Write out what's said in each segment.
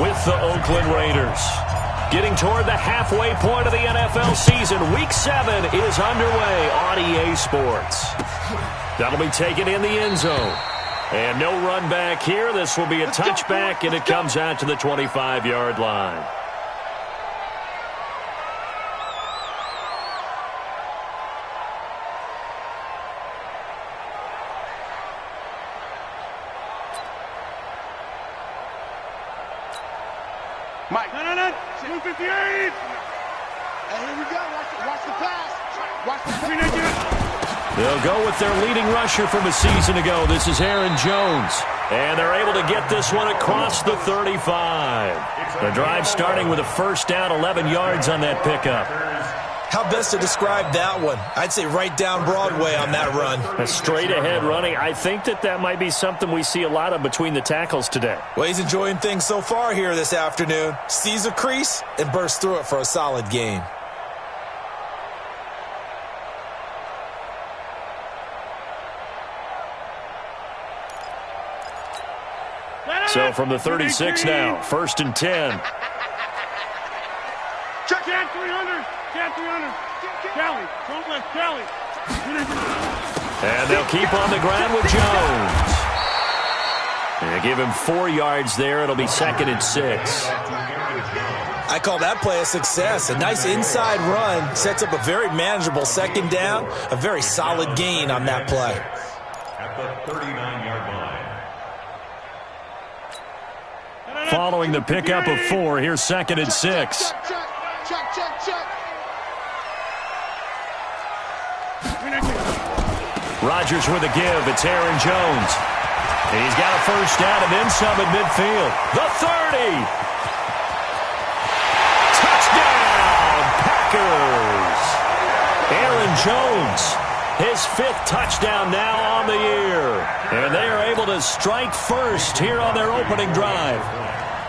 with the Oakland Raiders. Getting toward the halfway point of the NFL season, Week 7 is underway on EA Sports. That'll be taken in the end zone. And no run back here. This will be a touchback, and it comes out to the 25-yard line. Mike. No. 258. And here we go. Watch the pass. Watch the pass. They'll go with their leading rusher from a season ago. This is Aaron Jones. And they're able to get this one across the 35. The drive starting with a first down, 11 yards on that pickup. How best to describe that one? I'd say right down Broadway on that run. A straight-ahead running. I think that might be something we see a lot of between the tackles today. Well, he's enjoying things so far here this afternoon. Sees a crease and bursts through it for a solid gain. So from the 36 now, 1st and 10. Check in, 300. Cat 300. Kelly. Don't let Kelly. And they'll keep on the ground with Jones. And they give him 4 yards there. It'll be 2nd and 6. I call that play a success. A nice inside run sets up a very manageable 2nd down. A very solid gain on that play. At the 39-yard line. Following the pickup of 4, here's 2nd and 6. Check. Rodgers with a give. It's Aaron Jones. And he's got a first down and then some at midfield. The 30. Touchdown, Packers. Aaron Jones, his 5th touchdown now on the year. And they are able to strike first here on their opening drive.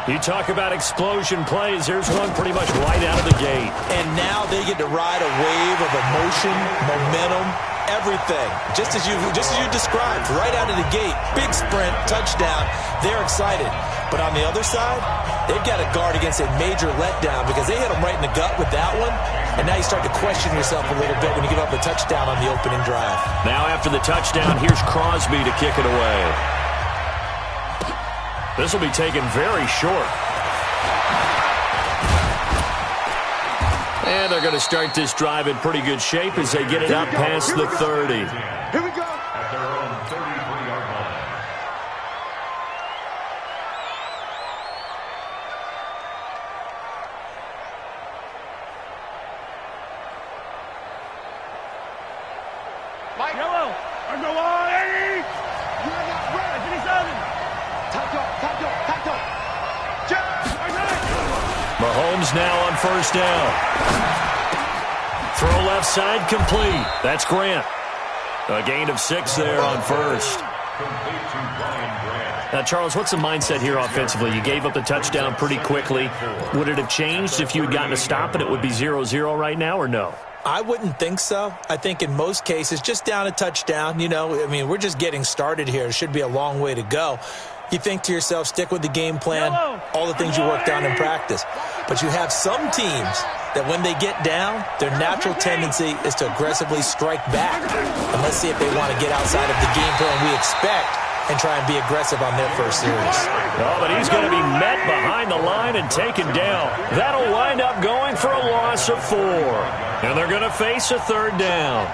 You talk about explosion plays. Here's one pretty much right out of the gate. And now they get to ride a wave of emotion, momentum, everything. Just as you described, right out of the gate. Big sprint, touchdown. They're excited. But on the other side, they've got to guard against a major letdown because they hit them right in the gut with that one. And now you start to question yourself a little bit when you give up the touchdown on the opening drive. Now after the touchdown, here's Crosby to kick it away. This will be taken very short. And they're going to start this drive in pretty good shape as they get it up past the 30. Here we go. At their own 33-yard line. Mike. Yellow. I go on. Hey. You are not ready. 57. Tackle. Mahomes now on first down. Throw left side complete. That's Grant. A gain of 6 there on first. Now, Charles, what's the mindset here offensively? You gave up the touchdown pretty quickly. Would it have changed if you had gotten a stop and it would be 0-0 right now, or no? I wouldn't think so. I think in most cases, just down a touchdown, we're just getting started here. It should be a long way to go. You think to yourself, stick with the game plan, all the things you worked on in practice. But you have some teams that when they get down, their natural tendency is to aggressively strike back. And let's see if they want to get outside of the game plan we expect and try and be aggressive on their first series. Oh, but he's going to be met behind the line and taken down. That'll wind up going for a loss of 4. And they're going to face a 3rd down.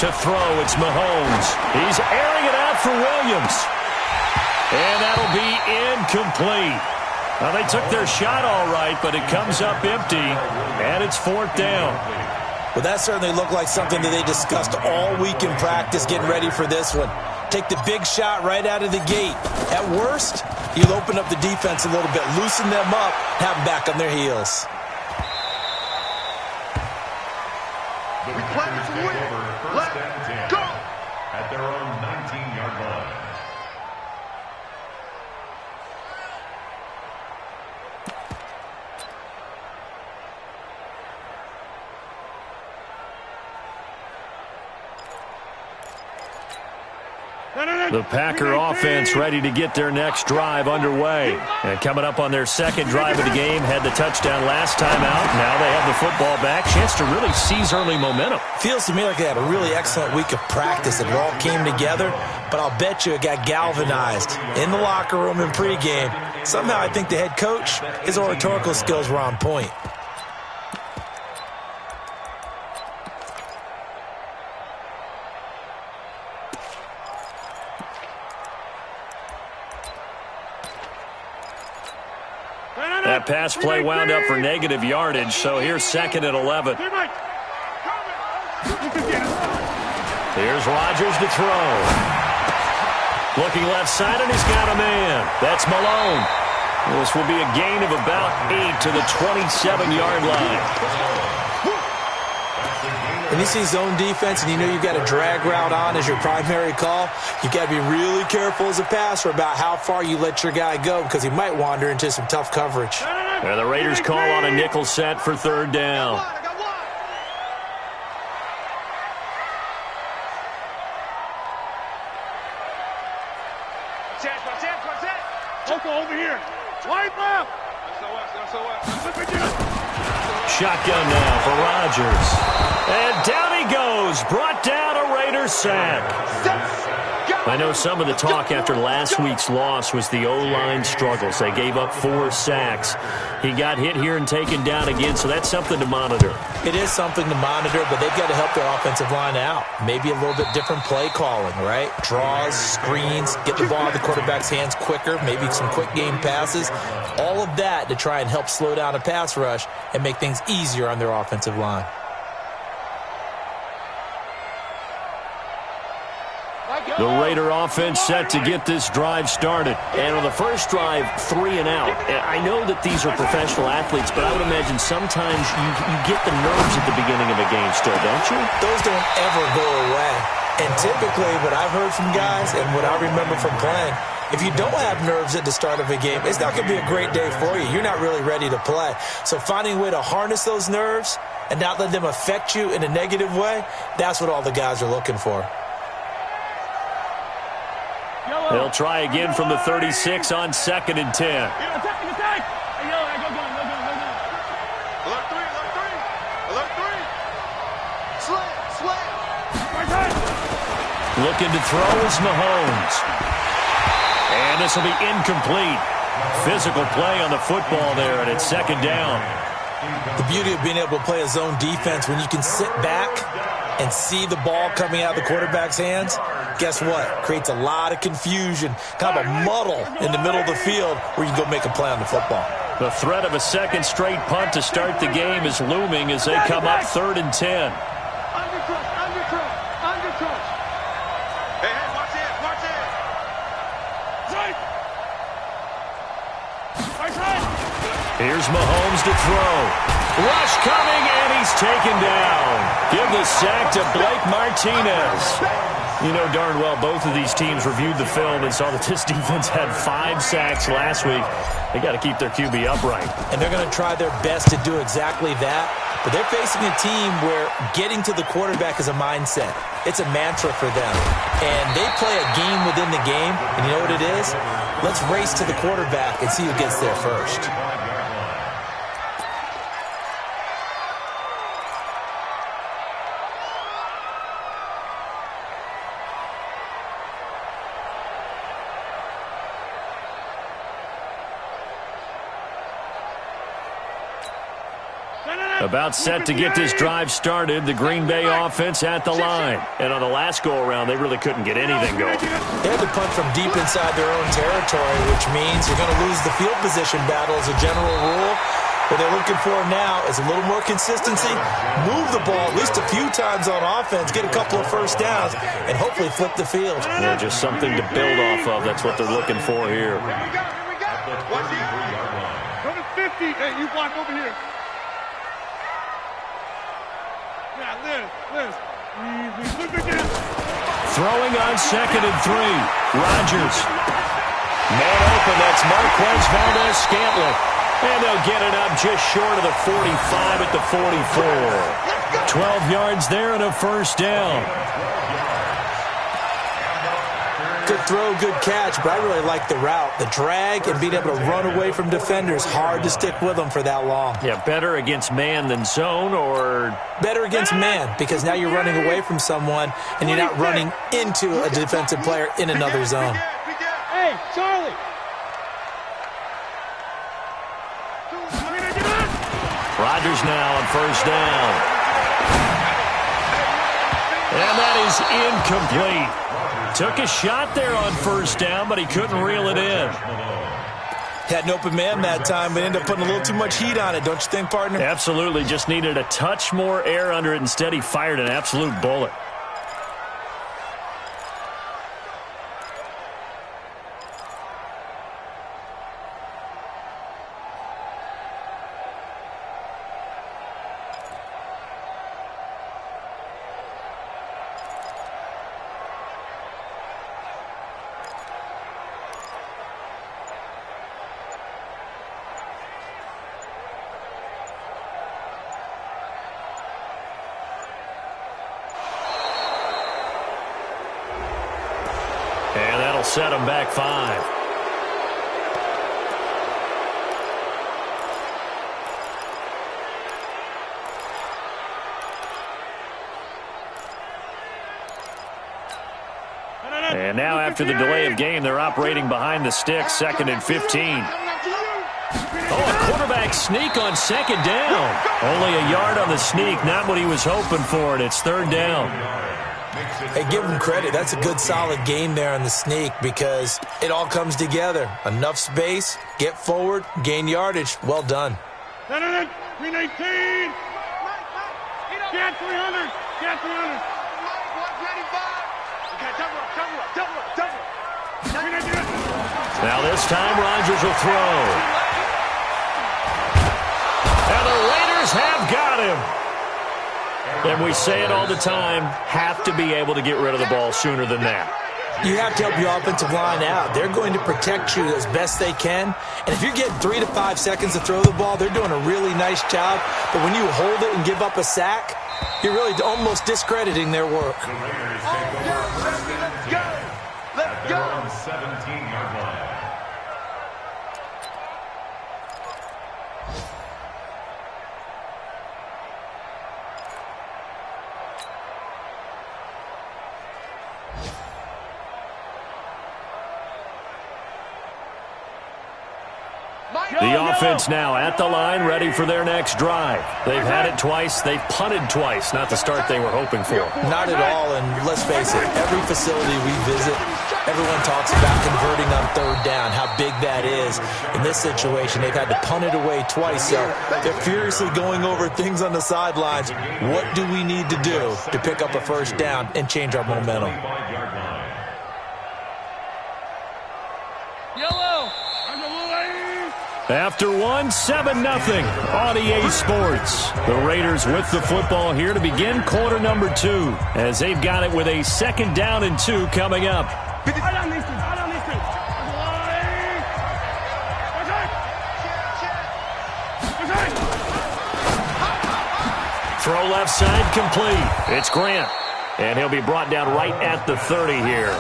To throw, it's Mahomes. He's airing it out for Williams. And that'll be incomplete. Now, they took their shot all right, but it comes up empty, and it's 4th down. Well, that certainly looked like something that they discussed all week in practice getting ready for this one. Take the big shot right out of the gate. At worst, you'll open up the defense a little bit, loosen them up, have them back on their heels. The Packers take over first and 10 go. At their own 19-yard line. The Packer offense ready to get their next drive underway. And coming up on their second drive of the game, had the touchdown last time out. Now they have the football back. Chance to really seize early momentum. Feels to me like they had a really excellent week of practice. It all came together, but I'll bet you it got galvanized in the locker room in pregame. Somehow I think the head coach, his oratorical skills were on point. That pass play wound up for negative yardage, so here's 2nd and 11. Here's Rodgers to throw. Looking left side, and he's got a man. That's Malone. This will be a gain of about 8 to the 27-yard line. When you see zone defense and you know you've got a drag route on as your primary call, you've got to be really careful as a passer about how far you let your guy go because he might wander into some tough coverage. And the Raiders call on a nickel set for 3rd down. Over here. Wide left. Shotgun now for Rodgers. And down he goes. Brought down a Raider sack. I know some of the talk after last week's loss was the O-line struggles. They gave up 4 sacks. He got hit here and taken down again, so that's something to monitor. It is something to monitor, but they've got to help their offensive line out. Maybe a little bit different play calling, right? Draws, screens, get the ball in the quarterback's hands quicker, maybe some quick game passes. All of that to try and help slow down a pass rush and make things easier on their offensive line. The Raider offense set to get this drive started. And on the first drive, 3 and out. I know that these are professional athletes, but I would imagine sometimes you get the nerves at the beginning of a game still, don't you? Those don't ever go away. And typically what I've heard from guys and what I remember from playing, if you don't have nerves at the start of a game, it's not going to be a great day for you. You're not really ready to play. So finding a way to harness those nerves and not let them affect you in a negative way, that's what all the guys are looking for. They'll try again from the 36 on 2nd and 10. Looking to throw is Mahomes. And this will be incomplete. Physical play on the football there, and it's 2nd down. The beauty of being able to play a zone defense, when you can sit back and see the ball coming out of the quarterback's hands, guess what? Creates a lot of confusion, kind of a muddle in the middle of the field where you can go make a play on the football. The threat of a 2nd straight punt to start the game is looming as they come up 3rd and 10. Hey, watch it. Here's Mahomes to throw. Rush coming, and he's taken down. Give the sack to Blake Martinez. You know darn well both of these teams reviewed the film and saw that this defense had 5 sacks last week. They got to keep their QB upright. And they're going to try their best to do exactly that. But they're facing a team where getting to the quarterback is a mindset. It's a mantra for them. And they play a game within the game. And you know what it is? Let's race to the quarterback and see who gets there first. About set to get this drive started, the Green Bay offense at the line. And on the last go-around, they really couldn't get anything going. They had to punt from deep inside their own territory, which means you're going to lose the field position battle as a general rule. What they're looking for now is a little more consistency, move the ball at least a few times on offense, get a couple of first downs, and hopefully flip the field. Yeah, just something to build off of. That's what they're looking for here. Here we go. Watch the Go to 50. Hey, you block over here. Liz. Throwing on 2nd and 3. Rodgers. Man open, that's Marquez Valdez-Scantling. And they'll get it up just short of the 45 at the 44. 12 yards there and a first down. Good throw, good catch, but I really like the route. The drag and being able to run away from defenders, hard to stick with them for that long. Yeah, better against man than zone, or? Better against man, because now you're running away from someone and you're not running into a defensive player in another zone. Hey, Charlie! Rodgers now on first down. And that is incomplete. Took a shot there on first down, but he couldn't reel it in. Had an open man that time, but ended up putting a little too much heat on it, don't you think, partner? Absolutely. Just needed a touch more air under it. Instead, he fired an absolute bullet. And that'll set him back 5. And now after the delay of game, they're operating behind the sticks, 2nd and 15. Oh, a quarterback sneak on 2nd down. Only a yard on the sneak, not what he was hoping for, and it's 3rd down. Hey, give him credit. That's a good, solid game there on the sneak because it all comes together. Enough space, get forward, gain yardage. Well done. 319! Get 300! Get 300! Now this time Rodgers will throw. And the Raiders have got him. And we say it all the time, have to be able to get rid of the ball sooner than that. You have to help your offensive line out. They're going to protect you as best they can. And if you're getting 3 to 5 seconds to throw the ball, they're doing a really nice job. But when you hold it and give up a sack, you're really almost discrediting their work. Let's go. 17-yard line. The offense now at the line, ready for their next drive. They've had it twice. They've punted twice. Not the start they were hoping for. Not at all, and let's face it, every facility we visit, everyone talks about converting on 3rd down, how big that is. In this situation, they've had to punt it away twice, so they're furiously going over things on the sidelines. What do we need to do to pick up a 1st down and change our momentum? After 1, 7-0 on EA Sports. The Raiders with the football here to begin quarter number 2 as they've got it with a 2nd down and 2 coming up. Throw left side complete. It's Grant. And he'll be brought down right at the 30 here.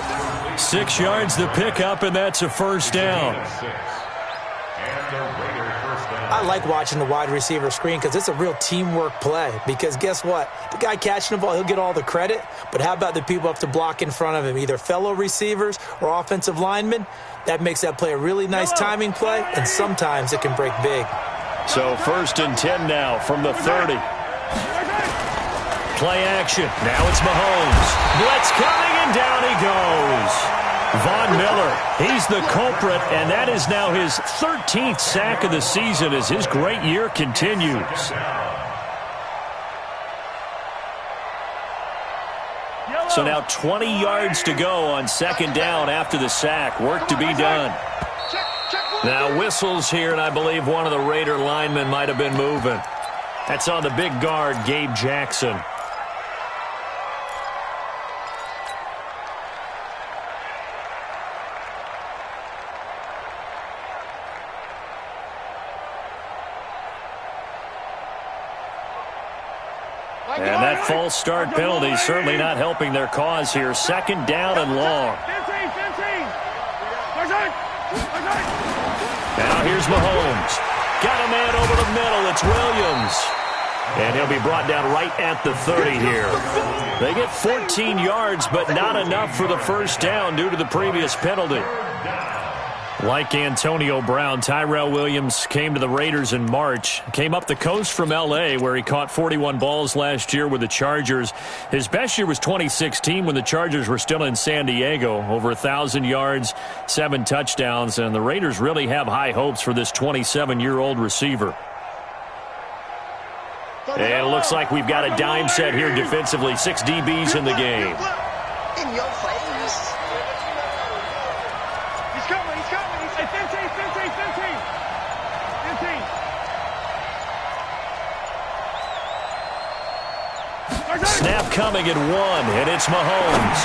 6 yards to pick up, and that's a 1st down. I like watching the wide receiver screen because it's a real teamwork play. Because guess what? The guy catching the ball, he'll get all the credit. But how about the people up to block in front of him, either fellow receivers or offensive linemen? That makes that play a really nice timing play, and sometimes it can break big. So 1st and 10 now from the 30. Play action. Now it's Mahomes. Blitz coming, and down he goes. Von Miller, he's the culprit, and that is now his 13th sack of the season as his great year continues. So now 20 yards to go on 2nd down after the sack. Work to be done. Now whistles here, and I believe one of the Raider linemen might have been moving. That's on the big guard, Gabe Jackson. And that false start penalty certainly not helping their cause here. Second down and long. Now here's Mahomes. Got a man over the middle. It's Williams. And he'll be brought down right at the 30 here. They get 14 yards, but not enough for the first down due to the previous penalty. Like Antonio Brown, Tyrell Williams came to the Raiders in March. Came up the coast from L.A., where he caught 41 balls last year with the Chargers. His best year was 2016 when the Chargers were still in San Diego. Over 1,000 yards, 7 touchdowns, and the Raiders really have high hopes for this 27-year-old receiver. And it looks like we've got a dime set here defensively. 6 DBs in the game. In your face. He's coming. He's 15. Snap coming at 1, and it's Mahomes.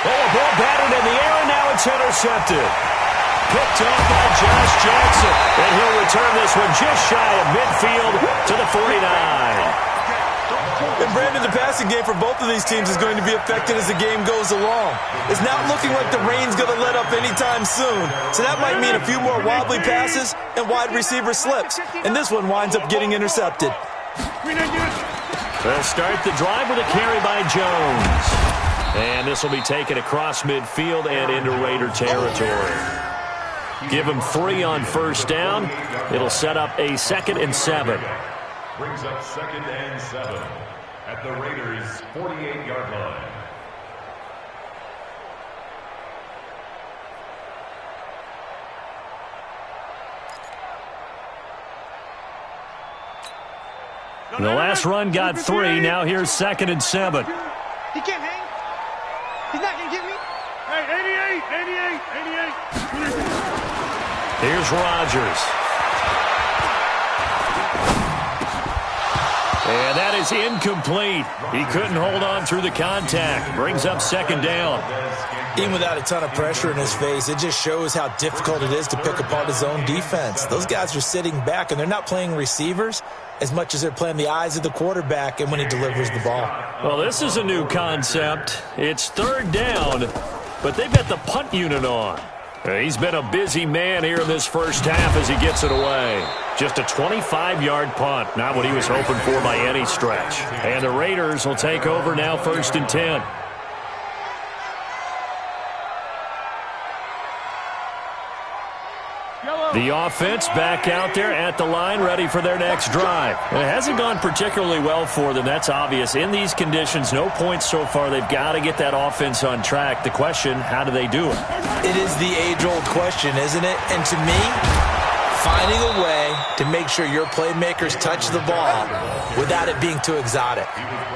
Oh, a ball batted in the air, and now it's intercepted. Picked off by Josh Jackson, and he'll return this one just shy of midfield to the 49. And Brandon, the passing game for both of these teams is going to be affected as the game goes along. It's not looking like the rain's going to let up anytime soon, so that might mean a few more wobbly passes and wide receiver slips, and this one winds up getting intercepted. They'll start the drive with a carry by Jones, and this will be taken across midfield and into Raider territory. Give him 3 on first down. It'll set up a 2nd and 7. Brings up 2nd and 7 at the Raiders' 48-yard line. The last run got 3. Now here's 2nd and 7. He can't hang. He's not going to get me. Hey, 88. Here's Rodgers. And that is incomplete. He couldn't hold on through the contact. Brings up 2nd down. Even without a ton of pressure in his face, it just shows how difficult it is to pick apart his own defense. Those guys are sitting back, and they're not playing receivers as much as they're playing the eyes of the quarterback and when he delivers the ball. Well, this is a new concept. It's 3rd down, but they've got the punt unit on. He's been a busy man here in this first half as he gets it away. Just a 25-yard punt, not what he was hoping for by any stretch. And the Raiders will take over now 1st and 10. The offense back out there at the line, ready for their next drive. It hasn't gone particularly well for them, that's obvious. In these conditions, no points so far. They've got to get that offense on track. The question, how do they do it? It is the age-old question, isn't it? And to me, finding a way to make sure your playmakers touch the ball without it being too exotic.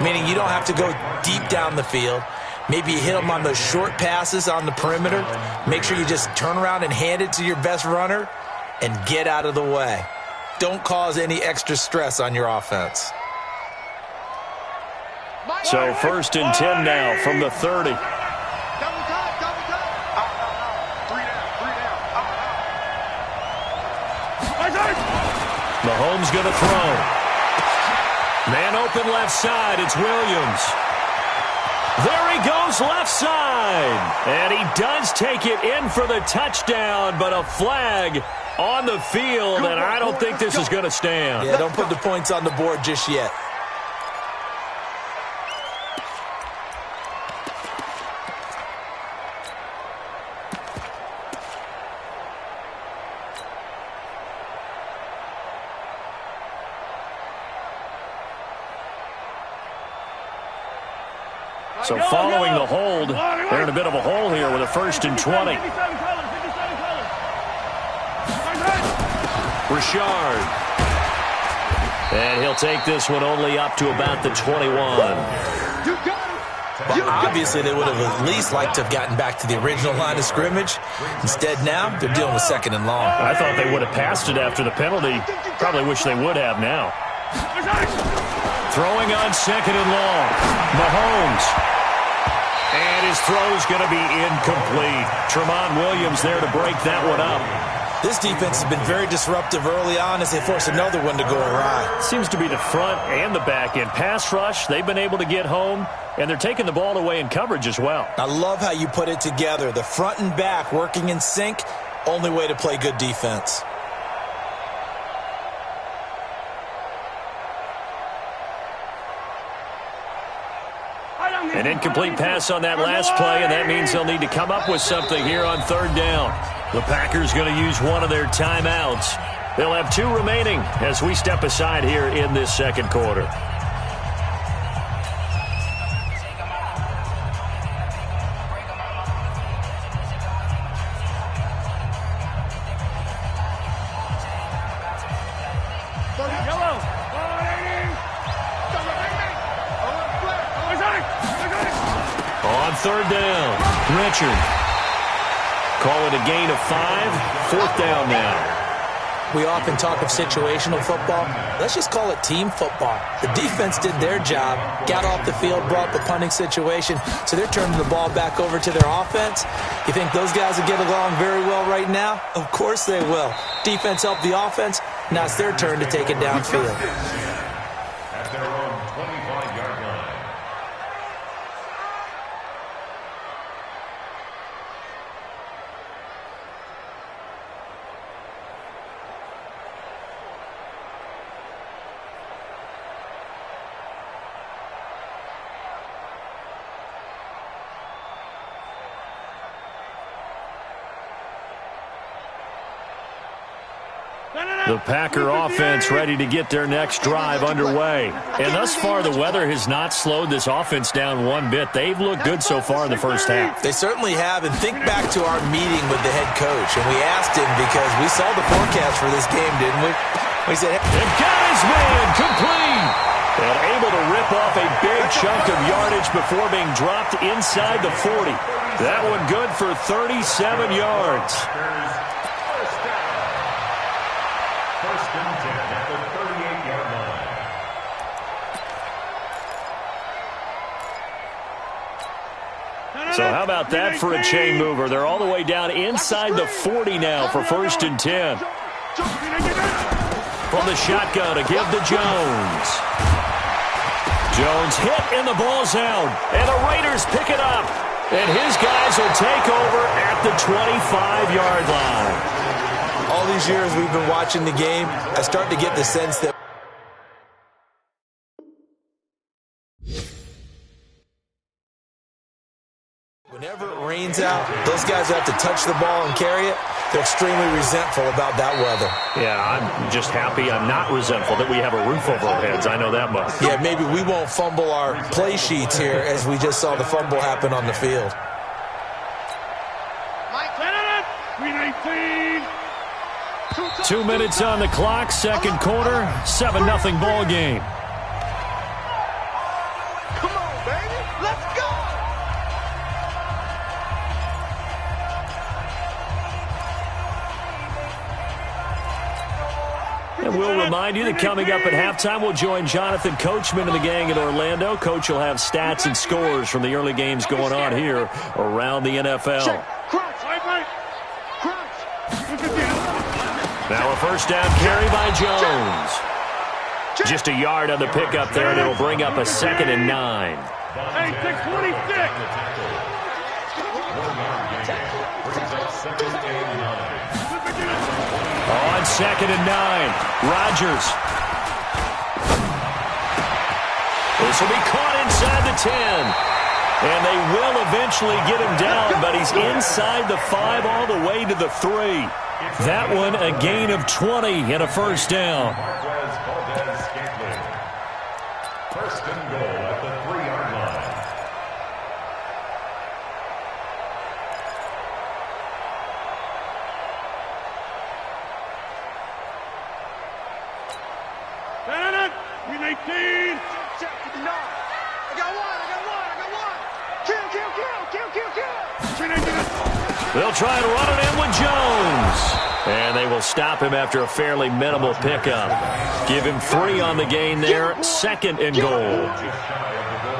Meaning you don't have to go deep down the field. Maybe you hit them on those short passes on the perimeter. Make sure you just turn around and hand it to your best runner and get out of the way. Don't cause any extra stress on your offense. So 1st and 10 now from the 30. Double time. 3 down. Mahomes going to throw. Man open left side. It's Williams. There he goes left side. And he does take it in for the touchdown, but a flag on the field, and I don't think this is going to stand. Yeah, don't put the points on the board just yet. So following the hold, they're in a bit of a hole here with a 1st and 20. Richard. And he'll take this one only up to about the 21. Well, obviously, they would have at least liked to have gotten back to the original line of scrimmage. Instead, now, they're dealing with 2nd and long. I thought they would have passed it after the penalty. Probably wish they would have now. Throwing on 2nd and long. Mahomes. And his throw's going to be incomplete. Tramon Williams there to break that one up. This defense has been very disruptive early on as they force another one to go awry. Seems to be the front and the back end. Pass rush, they've been able to get home, and they're taking the ball away in coverage as well. I love how you put it together. The front and back working in sync, only way to play good defense. An incomplete pass on that last play, and that means they'll need to come up with something here on third down. The Packers going to use one of their timeouts. They'll have 2 remaining as we step aside here in this second quarter. On third down, Richard. Call it a gain of 5, fourth down now. We often talk of situational football. Let's just call it team football. The defense did their job, got off the field, brought the punting situation, so they're turning the ball back over to their offense. You think those guys will get along very well right now? Of course they will. Defense helped the offense. Now it's their turn to take it downfield. At their own 25-yard line. The Packer offense ready to get their next drive underway. And thus far, the weather has not slowed this offense down one bit. They've looked good so far in the first half. They certainly have. And think back to our meeting with the head coach. And we asked him because we saw the forecast for this game, didn't we? We said, they've got his man complete. And able to rip off a big chunk of yardage before being dropped inside the 40. That one good for 37 yards. First and 10 at the 38-yard line. So how about that for a chain mover? They're all the way down inside the 40 now for first and 10. From the shotgun to give to Jones. Jones hit and the ball's out. And the Raiders pick it up. And his guys will take over at the 25-yard line. All these years we've been watching the game, I start to get the sense that whenever it rains out, those guys who have to touch the ball and carry it, they're extremely resentful about that weather. Yeah, I'm just happy I'm not resentful that we have a roof over our heads. I know that much. Yeah, maybe we won't fumble our play sheets here as we just saw the fumble happen on the field. 2 minutes on the clock, second quarter, 7-0 ball game. Come on, baby. Let's go. And we'll remind you that coming up at halftime, we'll join Jonathan Coachman and the gang in Orlando. Coach will have stats and scores from the early games going on here around the NFL. Now a first down carry by Jones. Just a yard on the pickup there, and it'll bring up a 2nd and 9. Hey, 626. On 2nd and 9, Rodgers. This will be caught inside the 10. And they will eventually get him down, but he's inside the 5 all the way to the 3. That one a gain of 20 and a first down. First and goal at the 3-yard line. We 19. No. I got one. Kill. They'll try and run it in with Jones. And they will stop him after a fairly minimal pickup. Give him 3 on the gain there. 2nd and goal.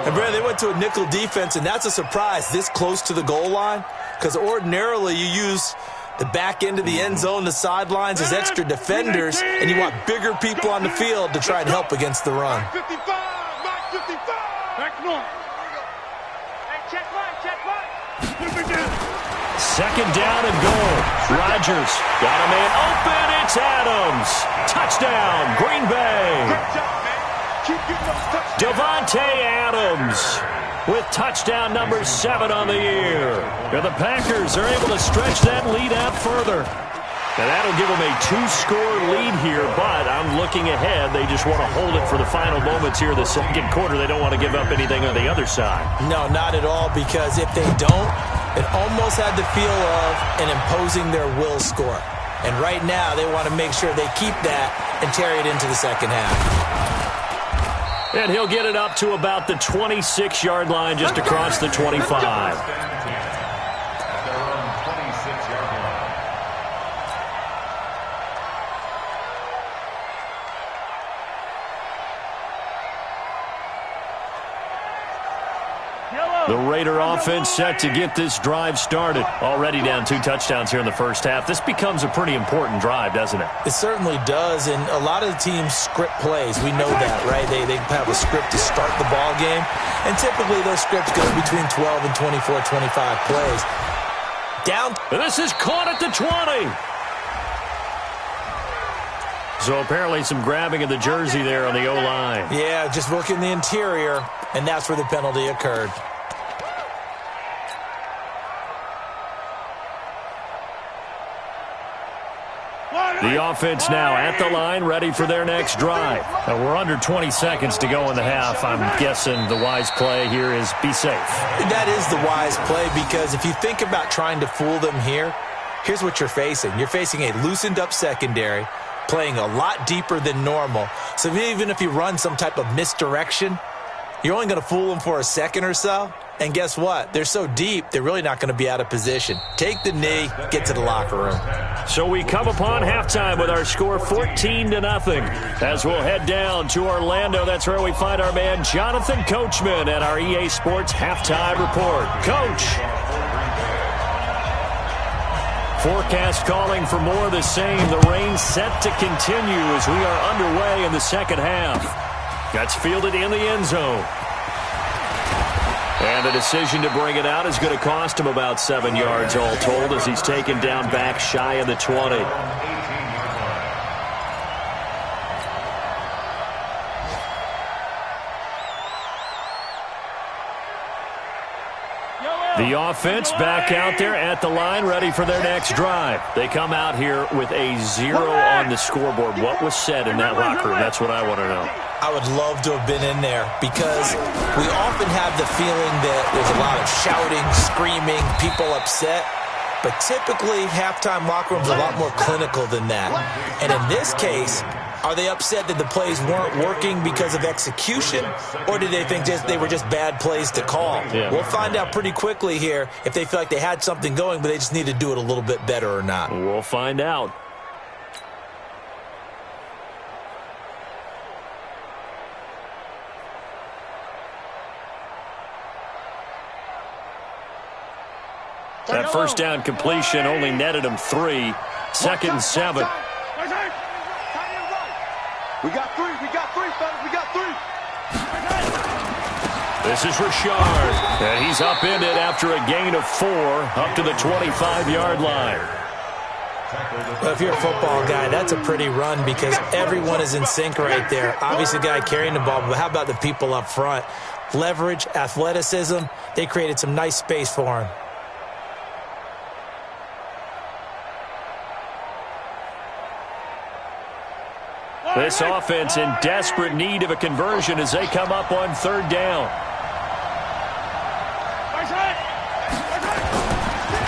And, Brad, they went to a nickel defense, and that's a surprise this close to the goal line because ordinarily you use The back end of the end zone, the sidelines, there's extra defenders, and you want bigger people on the field to try and help against the run. 55, Mike 55. Back north. Hey, check right. Second down and goal. Rodgers got a man open. It's Adams. Touchdown, Green Bay. Great job, man. Keep getting those touchdowns. Devontae Adams with touchdown number 7 on the year. And the Packers are able to stretch that lead out further. And that'll give them a 2-score lead here, but I'm looking ahead. They just want to hold it for the final moments here in the second quarter. They don't want to give up anything on the other side. No, not at all, because if they don't, it almost had the feel of an imposing their will score. And right now, they want to make sure they keep that and carry it into the second half. And he'll get it up to about the 26-yard line, just across the 25. The Raider offense set to get this drive started. Already down 2 touchdowns here in the first half. This becomes a pretty important drive, doesn't it? It certainly does, and a lot of the teams script plays. We know that, right? They have a script to start the ball game, and typically those scripts go between 12 and 24, 25 plays. Down. And this is caught at the 20. So apparently some grabbing of the jersey there on the O-line. Yeah, just look in the interior, and that's where the penalty occurred. The offense now at the line, ready for their next drive. Now we're under 20 seconds to go in the half. I'm guessing the wise play here is be safe. That is the wise play, because if you think about trying to fool them here, here's what you're facing. You're facing a loosened up secondary, playing a lot deeper than normal. So even if you run some type of misdirection, you're only going to fool them for a second or so. And guess what? They're so deep, they're really not going to be out of position. Take the knee, get to the locker room. So we come upon halftime with our score 14-0. As we'll head down to Orlando, that's where we find our man Jonathan Coachman at our EA Sports Halftime Report. Coach. Forecast calling for more of the same. The rain set to continue as we are underway in the second half. That's fielded in the end zone. And the decision to bring it out is going to cost him about 7 yards all told, as he's taken down back shy of the 20. The offense back out there at the line, ready for their next drive. They come out here with a 0 on the scoreboard. What was said in that locker room? That's what I want to know. I would love to have been in there, because we often have the feeling that there's a lot of shouting, screaming, people upset. But typically, halftime locker rooms are a lot more clinical than that. And in this case, are they upset that the plays weren't working because of execution, or did they think they were just bad plays to call? Yeah. We'll find out pretty quickly here if they feel like they had something going, but they just need to do it a little bit better or not. We'll find out. That first down completion only netted him 3. Second and 7. We got 3, fellas, we got 3. This is Richard, and he's upended after a gain of 4 up to the 25-yard line. Well, if you're a football guy, that's a pretty run, because everyone is in sync right there. Obviously, the guy carrying the ball, but how about the people up front? Leverage, athleticism, they created some nice space for him. This offense in desperate need of a conversion as they come up on third down.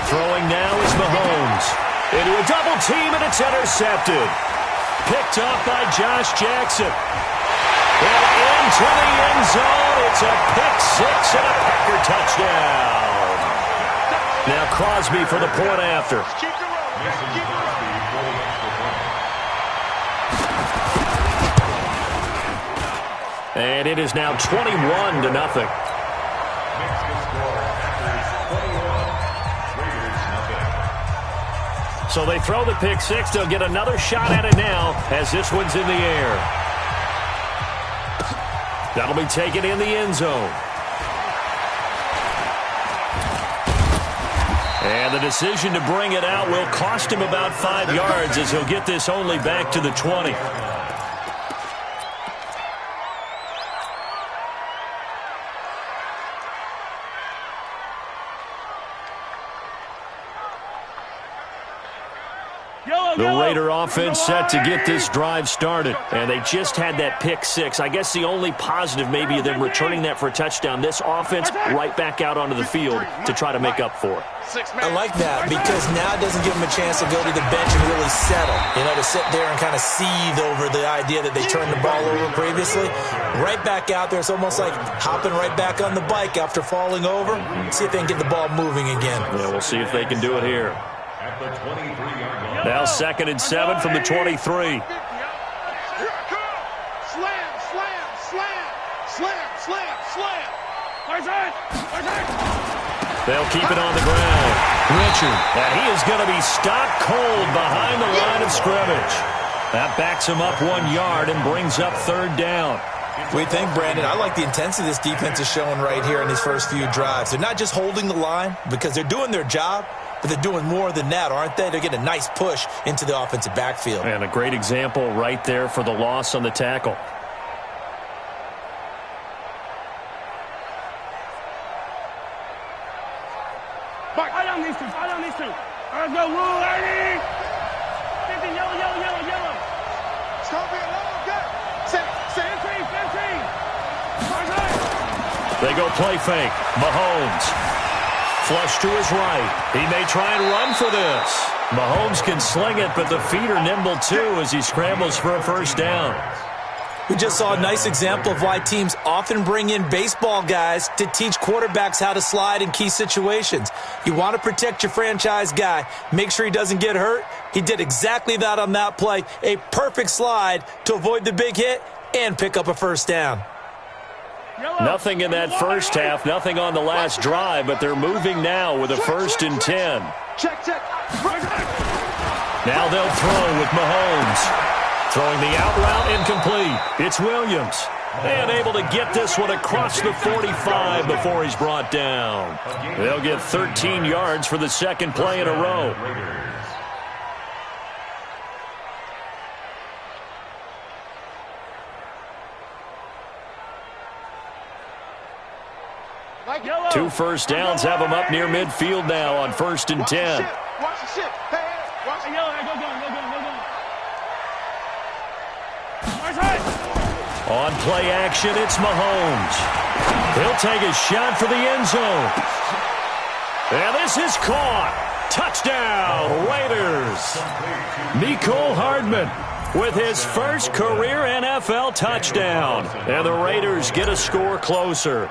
Throwing now is Mahomes. Into a double team, and it's intercepted. Picked up by Josh Jackson. And into the end zone. It's a pick 6 and a Packer touchdown. Now Crosby for the point after. And it is now 21-0. So they throw the pick six. They'll get another shot at it now as this one's in the air. That'll be taken in the end zone. And the decision to bring it out will cost him about 5 yards as he'll get this only back to the 20. The Raider offense set to get this drive started. And they just had that pick six. I guess the only positive maybe of them returning that for a touchdown. This offense right back out onto the field to try to make up for it. I like that because now it doesn't give them a chance to go to the bench and really settle. You know, to sit there and kind of seethe over the idea that they turned the ball over previously. Right back out there. It's almost like hopping right back on the bike after falling over. See if they can get the ball moving again. Yeah, we'll see if they can do it here. Now 2nd and 7 from the 23. Slam, slam, slam, slam, slam, slam. They'll keep it on the ground. Richard. And he is going to be stopped cold behind the line of scrimmage. That backs him up 1 yard and brings up 3rd down. What do you think, Brandon? I like the intensity this defense is showing right here in these first few drives. They're not just holding the line because they're doing their job, but they're doing more than that, aren't they? They're getting a nice push into the offensive backfield. And a great example right there for the loss on the tackle. I don't need to. Let's go, Rule 80. 50, yellow. It's going to be a long good. 15. They go play fake. Mahomes. Flush to his right. He may try and run for this. Mahomes can sling it, but the feet are nimble too as he scrambles for a first down. We just saw a nice example of why teams often bring in baseball guys to teach quarterbacks how to slide in key situations. You want to protect your franchise guy. Make sure he doesn't get hurt. He did exactly that on that play. A perfect slide to avoid the big hit and pick up a first down. Nothing in that first half, nothing on the last drive, but they're moving now with a 1st and 10. Check. Now they'll throw with Mahomes. Throwing the out route incomplete. It's Williams. And able to get this one across the 45 before he's brought down. They'll get 13 yards for the 2nd play in a row. Two first downs have them up near midfield now on 1st and 10. Watch the shit. Hey, watch the go. On play action, it's Mahomes. He'll take a shot for the end zone. And this is caught. Touchdown, Raiders. Mecole Hardman with his first career NFL touchdown. And the Raiders get a score closer.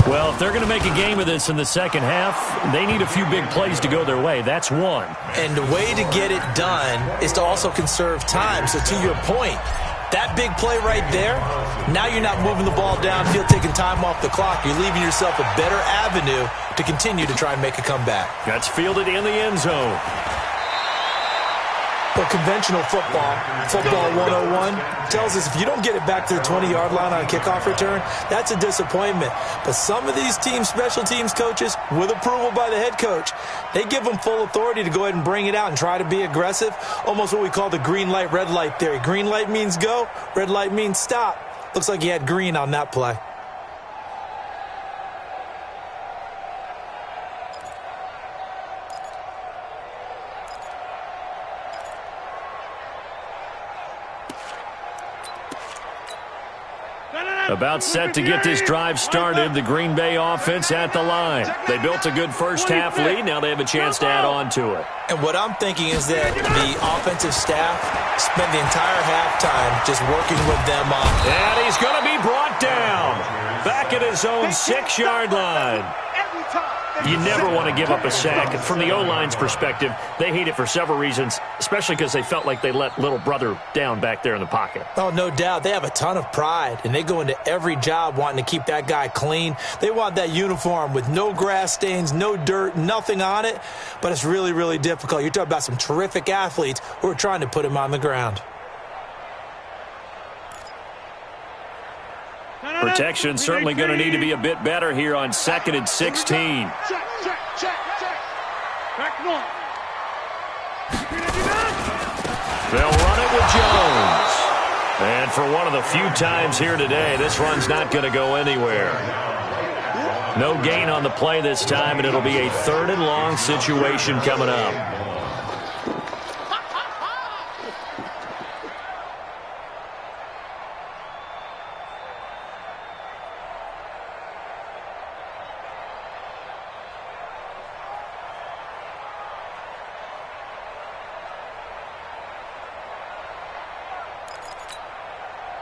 Well, if they're going to make a game of this in the second half, they need a few big plays to go their way. That's one. And the way to get it done is to also conserve time. So to your point, that big play right there, now you're not moving the ball downfield, taking time off the clock. You're leaving yourself a better avenue to continue to try and make a comeback. That's fielded in the end zone. But conventional football 101, tells us if you don't get it back to the 20-yard line on a kickoff return, that's a disappointment. But some of these teams, special teams coaches, with approval by the head coach, they give them full authority to go ahead and bring it out and try to be aggressive, almost what we call the green light, red light theory. Green light means go, red light means stop. Looks like he had green on that play. About set to get this drive started, the Green Bay offense at the line. They built a good first half lead. Now they have a chance to add on to it. And what I'm thinking is that the offensive staff spent the entire halftime just working with them on. And he's going to be brought down. Back at his own 6-yard line. Every time. You never want to give up a sack. From the O-line's perspective, they hate it for several reasons, especially because they felt like they let little brother down back there in the pocket. Oh, no doubt. They have a ton of pride, and they go into every job wanting to keep that guy clean. They want that uniform with no grass stains, no dirt, nothing on it, but it's really, really difficult. You're talking about some terrific athletes who are trying to put him on the ground. Protection certainly going to need to be a bit better here on 2nd and 16. Check. Back one. They'll run it with Jones. And for one of the few times here today, this run's not going to go anywhere. No gain on the play this time, and it'll be a 3rd and long situation coming up.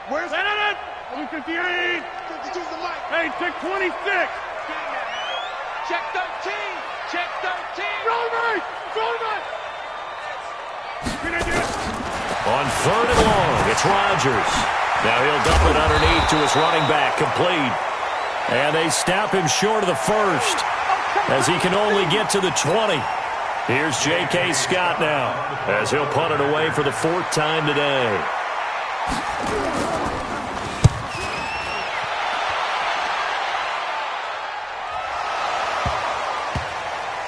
Where's that? 58. Hey, check 26. Check 13. Check 13. Roll right. On 3rd and long, it's Rodgers. Now he'll dump it underneath to his running back, complete. And they snap him short of the 1st as he can only get to the 20. Here's J.K. Scott now as he'll punt it away for the 4th time today.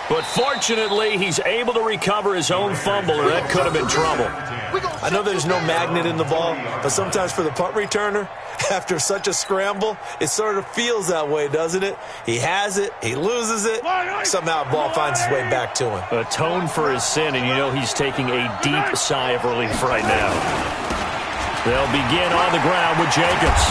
But fortunately, he's able to recover his own fumble, or that could have been trouble. I know there's no magnet in the ball, but sometimes for the punt returner, after such a scramble, it sort of feels that way, doesn't it? He has it, he loses it, somehow the ball finds its way back to him. Atone for his sin, and you know he's taking a deep sigh of relief right now. They'll begin on the ground with Jacobs.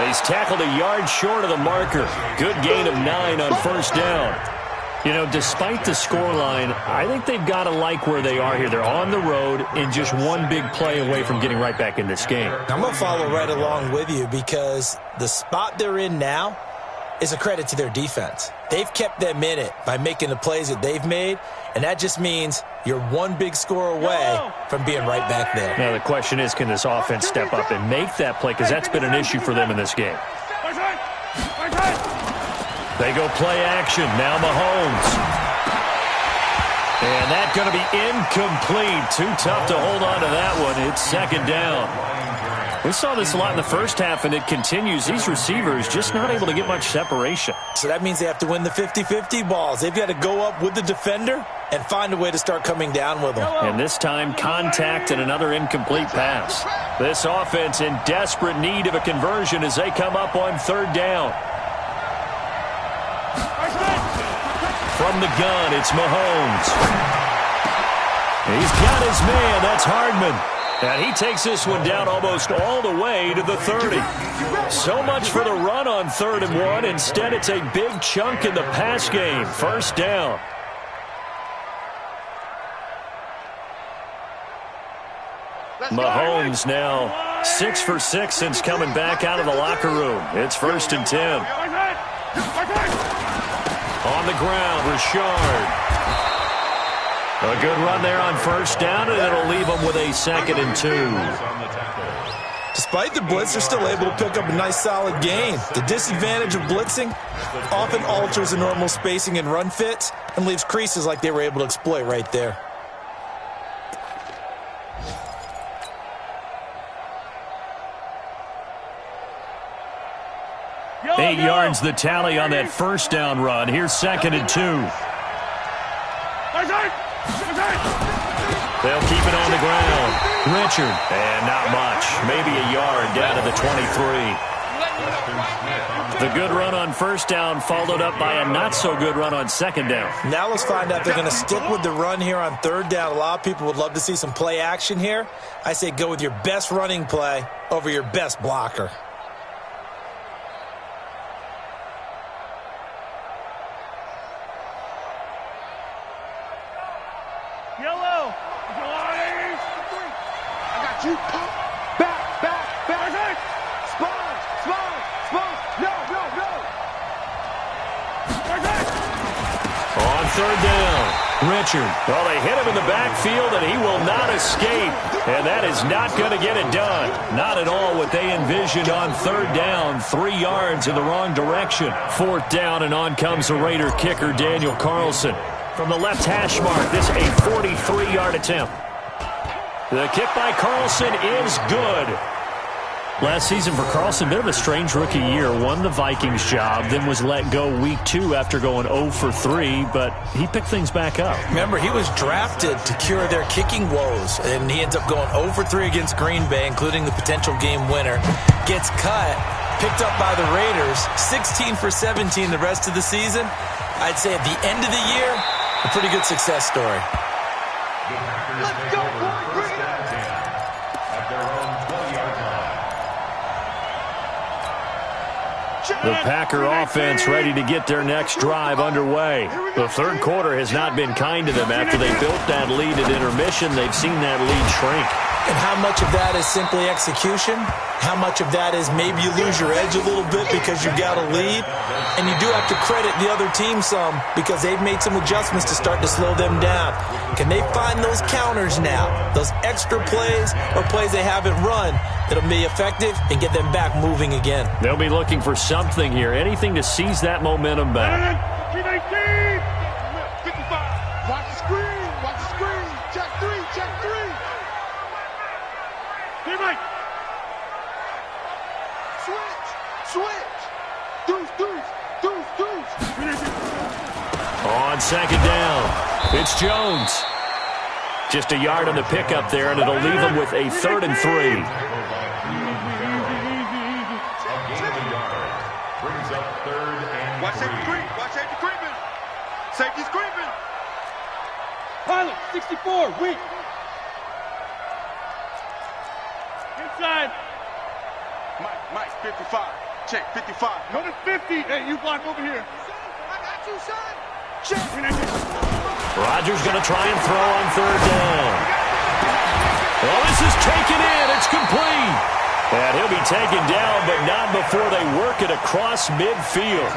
He's tackled a yard short of the marker. Good gain of 9 on 1st down. You know, despite the scoreline, I think they've got to like where they are here. They're on the road and just one big play away from getting right back in this game. I'm going to follow right along with you because the spot they're in now is a credit to their defense. They've kept them in it by making the plays that they've made, and that just means you're one big score away from being right back there. Now, the question is, can this offense step up and make that play? Because that's been an issue for them in this game. They go play action. Now Mahomes. And that's going to be incomplete. Too tough to hold on to that one. It's 2nd down. We saw this a lot in the first half, and it continues. These receivers just not able to get much separation. So that means they have to win the 50-50 balls. They've got to go up with the defender and find a way to start coming down with them. And this time, contact and another incomplete pass. This offense in desperate need of a conversion as they come up on 3rd down. From the gun, it's Mahomes. He's got his man. That's Hardman. And he takes this one down almost all the way to the 30. So much for the run on 3rd and 1. Instead, it's a big chunk in the pass game. 1st down. Mahomes now 6 for 6 since coming back out of the locker room. It's 1st and 10. On the ground, Richard. A good run there on 1st down, and it'll leave them with a 2nd and 2. Despite the blitz, they're still able to pick up a nice, solid gain. The disadvantage of blitzing often alters the normal spacing and run fits and leaves creases like they were able to exploit right there. Eight yards the tally on that 1st down run. Here's 2nd and 2. They'll keep it on the ground. Richard, and not much. Maybe a yard down to the 23. The good run on 1st down followed up by a not-so-good run on 2nd down. Now let's find out if they're going to stick with the run here on 3rd down. A lot of people would love to see some play action here. I say go with your best running play over your best blocker. You back, spot, no. third down. Richard. Well, they hit him in the backfield, and he will not escape. And that is not going to get it done. Not at all what they envisioned on third down. 3 yards in the wrong direction. Fourth down, and on comes the Raider kicker, Daniel Carlson. From the left hash mark, this a 43-yard attempt. The kick by Carlson is good. Last season for Carlson, bit of a strange rookie year. Won the Vikings job, then was let go week 2 after going 0 for 3, but he picked things back up. Remember, he was drafted to cure their kicking woes, and he ends up going 0 for 3 against Green Bay, including the potential game winner. Gets cut, picked up by the Raiders, 16 for 17 the rest of the season. I'd say at the end of the year, a pretty good success story. Let's go, boy. Bring it up. At their own 20-yard line. The Packer offense ready to get their next drive underway. The third quarter has not been kind to them. After they built that lead at intermission, they've seen that lead shrink. And how much of that is simply execution? How much of that is maybe you lose your edge a little bit because you got a lead? And you do have to credit the other team some because they've made some adjustments to start to slow them down. Can they find those counters now, those extra plays or plays they haven't run that'll be effective and get them back moving again? They'll be looking for something here, anything to seize that momentum back. 55. Watch the screen. Watch the screen. Check 3. Check 3. Hey, Mike. Switch. Deuce. On second down, it's Jones. Just a yard on the pickup there, and it'll leave him with a 3rd and 3. A gain of a yard. Brings up 3rd and Watch 3. safety creep. Watch safety creeping. Safety's creeping. Pilot, 64, weak. Inside. Mike, 55. Check, 55. Go to 50. Hey, you block over here. I got you, son. Check. Rodgers going to try and throw on 3rd down. Well, this is taken in. It's complete. And he'll be taken down, but not before they work it across midfield.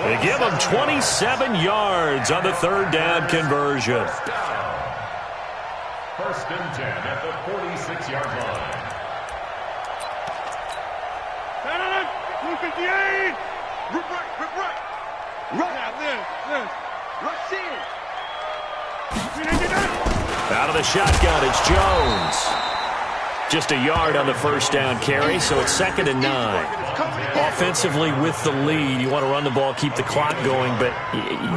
They give him 27 yards on the 3rd down conversion. 1st and 10 at the 46-yard line. 258. Rip right. Now, this. Rush in. Out of the shotgun, it's Jones. Just a yard on the 1st down carry, so it's 2nd and 9. Offensively, with the lead, you want to run the ball, keep the clock going, but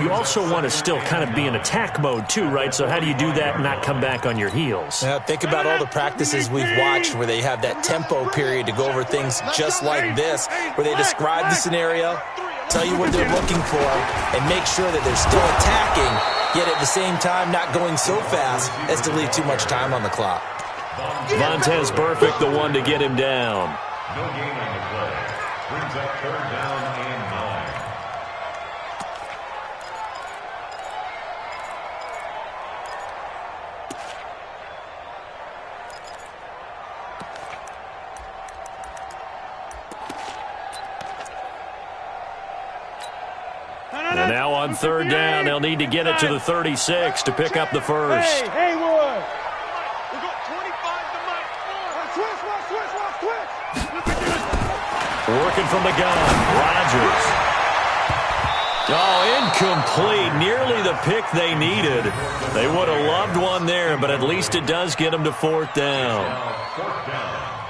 you also want to still kind of be in attack mode too, right? So how do you do that and not come back on your heels? Yeah, think about all the practices we've watched where they have that tempo period to go over things just like this, where they describe the scenario, tell you what they're looking for, and make sure that they're still attacking, yet at the same time not going so fast as to leave too much time on the clock. Vontez Burfict, the one to get him down. No gain on the play. Brings up 3rd down and 9. And now on 3rd down, they'll need to get it to the 36 to pick up the first. Hey, Haywood. We got 25 to Mike. Switch. Working from the gun, Rodgers. Oh, incomplete. Nearly the pick they needed. They would have loved one there, but at least it does get them to 4th down.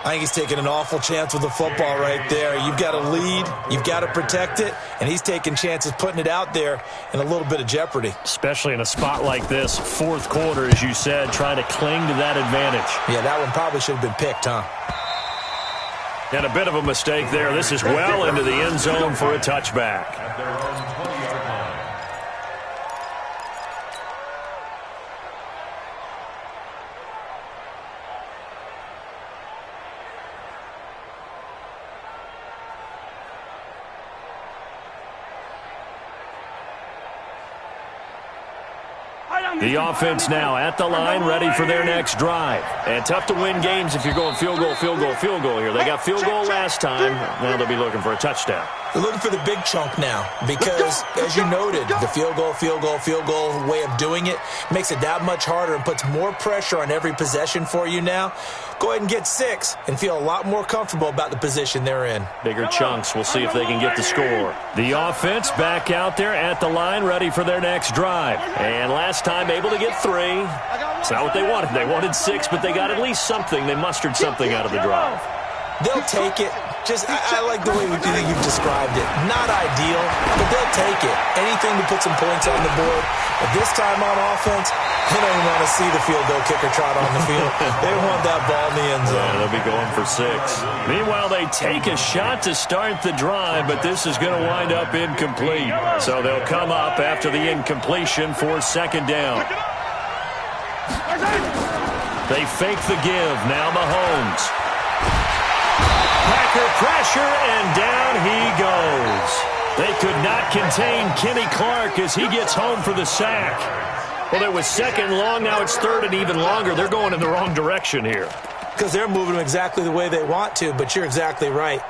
I think he's taking an awful chance with the football right there. You've got a lead, you've got to protect it, and he's taking chances putting it out there in a little bit of jeopardy. Especially in a spot like this, 4th quarter, as you said, trying to cling to that advantage. Yeah, that one probably should have been picked, huh? And a bit of a mistake there. This is well into the end zone for a touchback. At their own 20-yard line. The offense now at the line, ready for their next drive. And tough to win games if you're going field goal, field goal, field goal here. They got field goal last time. Now they'll be looking for a touchdown. They're looking for the big chunk now because, as you noted, the field goal way of doing it makes it that much harder and puts more pressure on every possession for you now. Go ahead and get 6 and feel a lot more comfortable about the position they're in. Bigger chunks. We'll see if they can get the score. The offense back out there at the line, ready for their next drive. And last time able to get 3. It's not what they wanted. They wanted 6, but they got at least something. They mustered something out of the drive. They'll take it. I like the way you've described it. Not ideal, but they'll take it. Anything to put some points on the board. But this time on offense, they don't even want to see the field goal kicker trot on the field. They want that ball in the end zone. Yeah, they'll be going for 6. Meanwhile, they take a shot to start the drive, but this is going to wind up incomplete. So they'll come up after the incompletion for 2nd down. They fake the give. Now Mahomes. Packer pressure, and down he goes. They could not contain Kenny Clark as he gets home for the sack. Well, it was 2nd long. Now it's 3rd and even longer. They're going in the wrong direction here. Because they're moving them exactly the way they want to, but you're exactly right.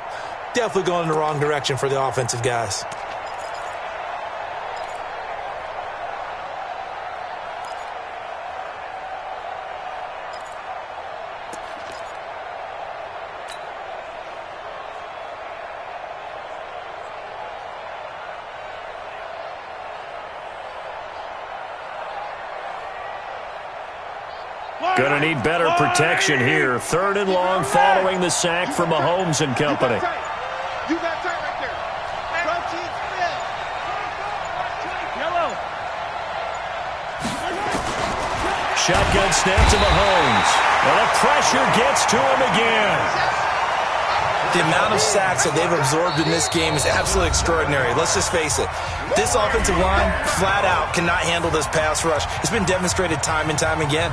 Definitely going in the wrong direction for the offensive guys. Going to need better protection here. 3rd and long following the sack from Mahomes and company. You got time right there. Protein spin. Yellow. Shotgun snap to Mahomes. And the pressure gets to him again. The amount of sacks that they've absorbed in this game is absolutely extraordinary. Let's just face it. This offensive line, flat out, cannot handle this pass rush. It's been demonstrated time and time again.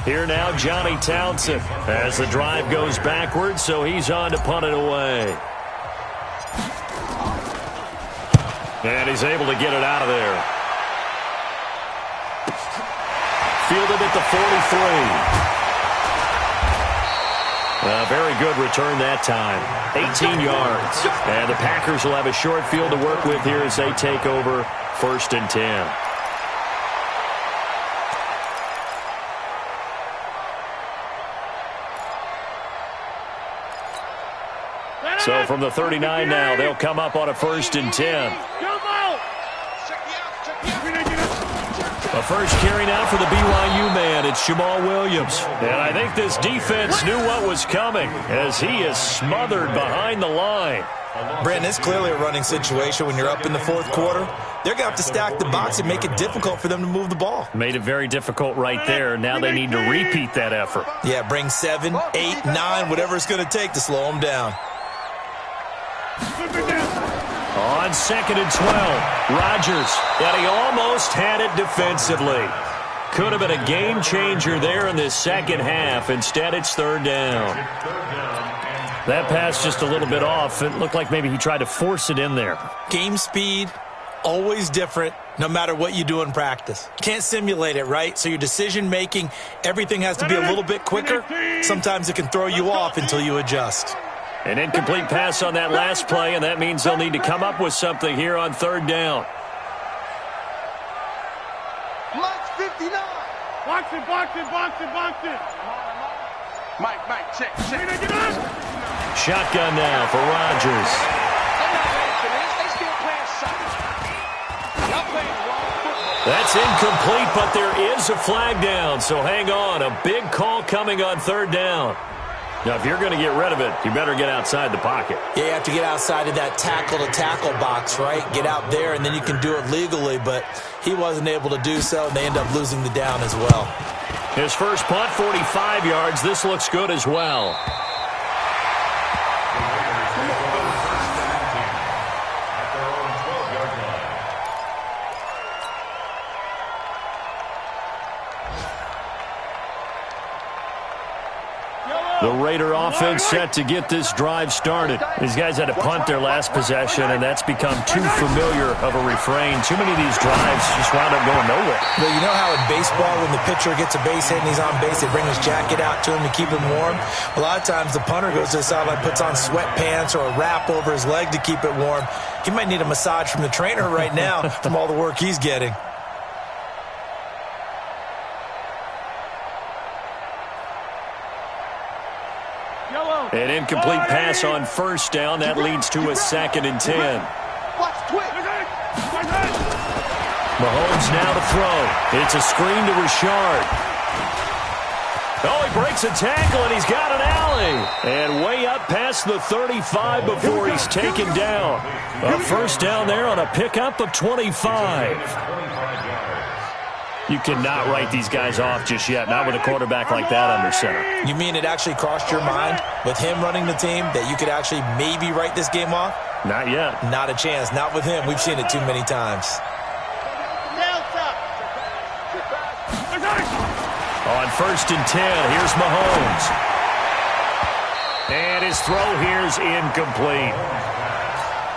Here now, Johnny Townsend, as the drive goes backwards, so he's on to punt it away. And he's able to get it out of there. Fielded at the 43. A very good return that time. 18 yards. And the Packers will have a short field to work with here as they take over 1st and 10. So from the 39 now, they'll come up on a 1st and 10. A first carry now for the BYU man. It's Jamal Williams. And I think this defense knew what was coming as he is smothered behind the line. Brandon, it's clearly a running situation when you're up in the 4th quarter. They're going to have to stack the box and make it difficult for them to move the ball. Made it very difficult right there. Now they need to repeat that effort. Yeah, bring 7, 8, 9, whatever it's going to take to slow them down. On 2nd and 12, Rodgers, and he almost had it defensively. Could have been a game changer there in this 2nd half. Instead, it's 3rd down. That pass just a little bit off. It looked like maybe he tried to force it in there. Game speed, always different, no matter what you do in practice. Can't simulate it, right? So your decision-making, everything has to be a little bit quicker. Sometimes it can throw you off until you adjust. An incomplete pass on that last play, and that means they'll need to come up with something here on 3rd down. Lunch 59. Box it. Mike, check. Shotgun now for Rodgers. That's incomplete, but there is a flag down, so hang on. A big call coming on 3rd down. Now, if you're going to get rid of it, you better get outside the pocket. Yeah, you have to get outside of that tackle-to-tackle box, right? Get out there, and then you can do it legally, but he wasn't able to do so, and they end up losing the down as well. His first punt, 45 yards. This looks good as well. The offense set to get this drive started. These guys had to punt their last possession, and that's become too familiar of a refrain. Too many of these drives just wound up going nowhere. Well, you know how in baseball, when the pitcher gets a base hit and he's on base, they bring his jacket out to him to keep him warm? A lot of times the punter goes to the sideline, puts on sweatpants or a wrap over his leg to keep it warm. He might need a massage from the trainer right now from all the work he's getting. An incomplete pass on first down. That leads to a 2nd and 10. Mahomes now to throw. It's a screen to Richard. Oh, he breaks a tackle, and he's got an alley. And way up past the 35 before he's taken down. A first down there on a pickup of 25. You cannot write these guys off just yet, not with a quarterback like that under center. You mean it actually crossed your mind with him running the team that you could actually maybe write this game off? Not yet. Not a chance. Not with him. We've seen it too many times. On 1st and 10, here's Mahomes. And his throw here's incomplete.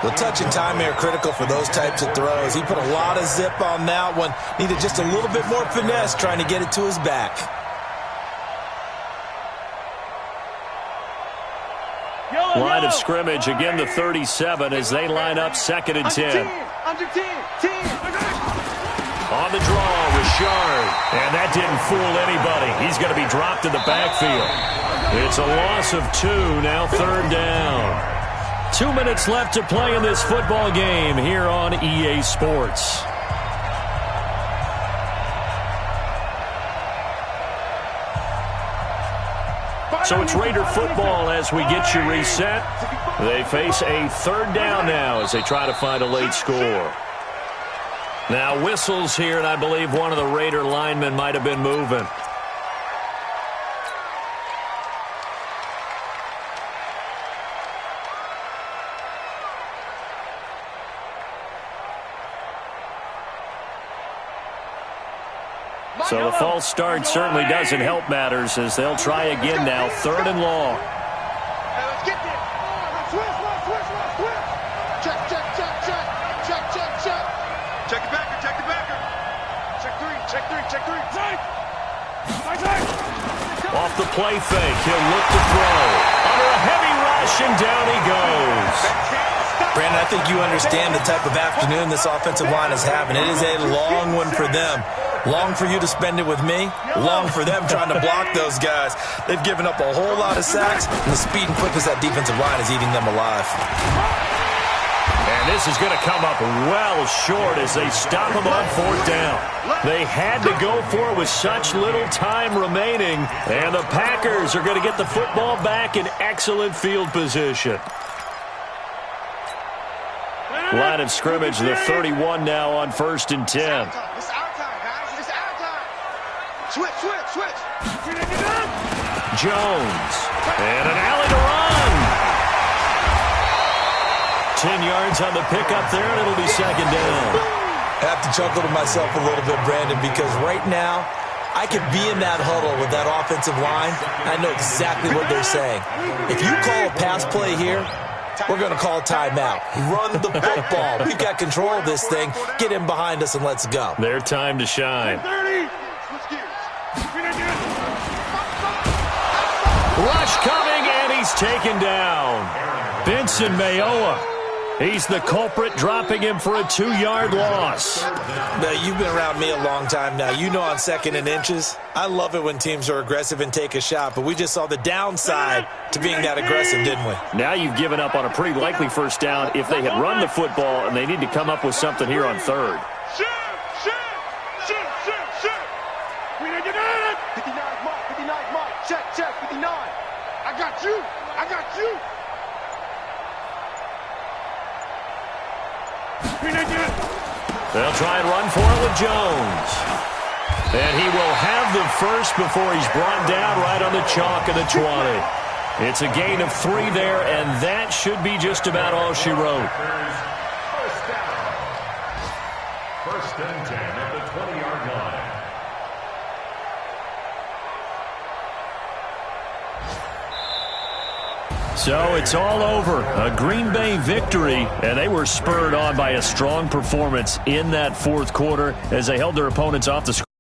Well, touch and time are critical for those types of throws. He put a lot of zip on that one. Needed just a little bit more finesse trying to get it to his back. Line of scrimmage, again the 37 as they line up 2nd and 10. On the draw, Richard. And that didn't fool anybody. He's going to be dropped in the backfield. It's a loss of 2, now 3rd down. 2 minutes left to play in this football game here on EA Sports. So it's Raider football as we get you reset. They face a 3rd down now as they try to find a late score. Now whistles here, and I believe one of the Raider linemen might have been moving. So the false start certainly doesn't help matters as they'll try again now, 3rd and long. Off the play fake, he'll look to throw. Under a heavy rush, and down he goes. Brandon, I think you understand the type of afternoon this offensive line is having. It is a long one for them. Long for you to spend it with me. Long for them trying to block those guys. They've given up a whole lot of sacks, and the speed and quickness of that defensive line is eating them alive. And this is going to come up well short as they stop him on 4th down. They had to go for it with such little time remaining, and the Packers are going to get the football back in excellent field position. Line of scrimmage, the 31 now on 1st and 10. It's our time, guys. It's our time. Switch. Jones. And an alley to run. 10 yards on the pickup there, and it'll be 2nd down. I have to chuckle to myself a little bit, Brandon, because right now I could be in that huddle with that offensive line. I know exactly what they're saying. If you call a pass play here, we're going to call timeout. Run the football. We've got control of this thing. Get in behind us and let's go. Their time to shine. Rush coming, and he's taken down. Benson Mayowa. He's the culprit, dropping him for a 2-yard loss. Now, you've been around me a long time now. You know on 2nd and inches, I love it when teams are aggressive and take a shot, but we just saw the downside to being that aggressive, didn't we? Now you've given up on a pretty likely first down if they had run the football, and they need to come up with something here on 3rd. Shoot. 59 mark. Check, 59. I got you. They'll try and run for it with Jones. And he will have the first before he's brought down right on the chalk of the 20. It's a gain of 3 there, and that should be just about all she wrote. First and 10 at the 20-yard line. So it's all over. A Green Bay victory, and they were spurred on by a strong performance in that fourth quarter as they held their opponents off the score.